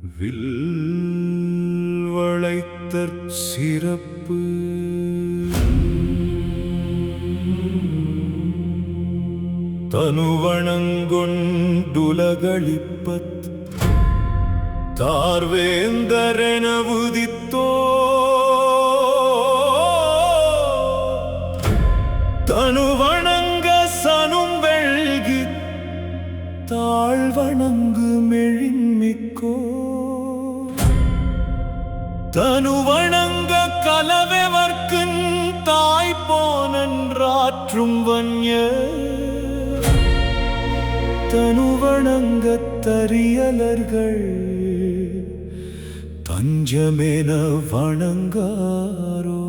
Will வளைத்தற் சிறப்பு தனுவணங்கொண்டுலகளிப்பத் தார்வேந்தரென உதித்தோ தனுவணங்க சனும் வெள்கி தாழ்வணங்கு மெழின்மிக்கோ தனுவணங்க கலவெவர்க்குன் தாய் போனன்றாற்றும் வன்ய தனுவணங்க தரியலர்கள் தஞ்சமென வணங்காரோ.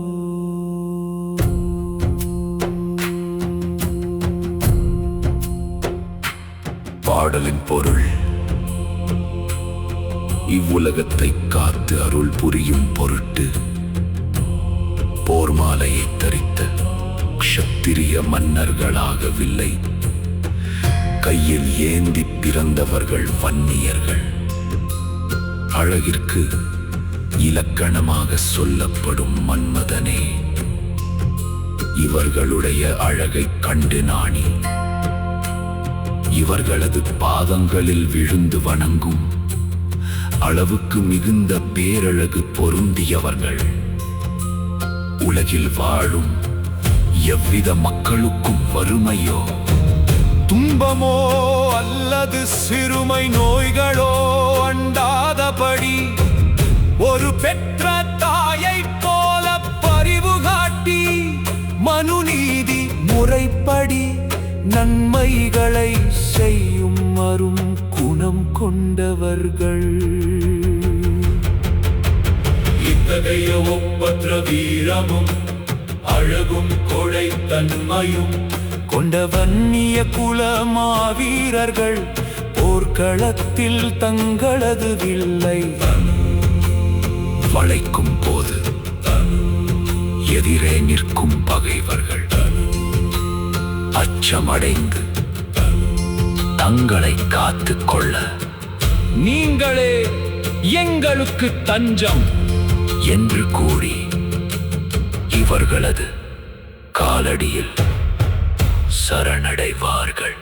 பாடலின் பொருள்: இவ்வுலகத்தை காத்து அருள் புரியும் பொருட்டு போர் மாலையை தரித்த க்ஷத்திரிய மன்னர்களாகவில்லை, கையில் ஏந்தி பிறந்தவர்கள் வன்னியர்கள். அழகிற்கு இலக்கணமாக சொல்லப்படும் மன்மதனே, இவர்களுடைய அழகைக் கண்டு நாணி இவர்களது பாதங்களில் விழுந்து வணங்கும் அளவுக்கு மிகுந்த பேரழகு பொருந்தியவர்கள். உலகில் வாழும் எவ்வித மக்களுக்கும் வறுமையோ துன்பமோ அல்லது சிறுமை நோய்களோ அண்டாதபடி ஒரு பெற்ற தாயைப் போல பரிவு காட்டி மனுநீதி முறைப்படி நன்மைகளை செய்யும் அரும் குணம் கொண்டவர்கள். இத்தகைய ஒப்பற்ற வீரமும் அழகும் கொடைத்தன்மையும் கொண்ட வன்னிய குல மாவீரர்கள் போர்க்களத்தில் தங்களது வில்லை வளைக்கும் போது எதிரே நிற்கும் பகைவர்கள் அச்சமடைந்து தங்களை காத்துக் கொள்ள நீங்களே எங்களுக்கு தஞ்சம் என்று கூறி இவர்களது காலடியில் சரணடைவார்கள்.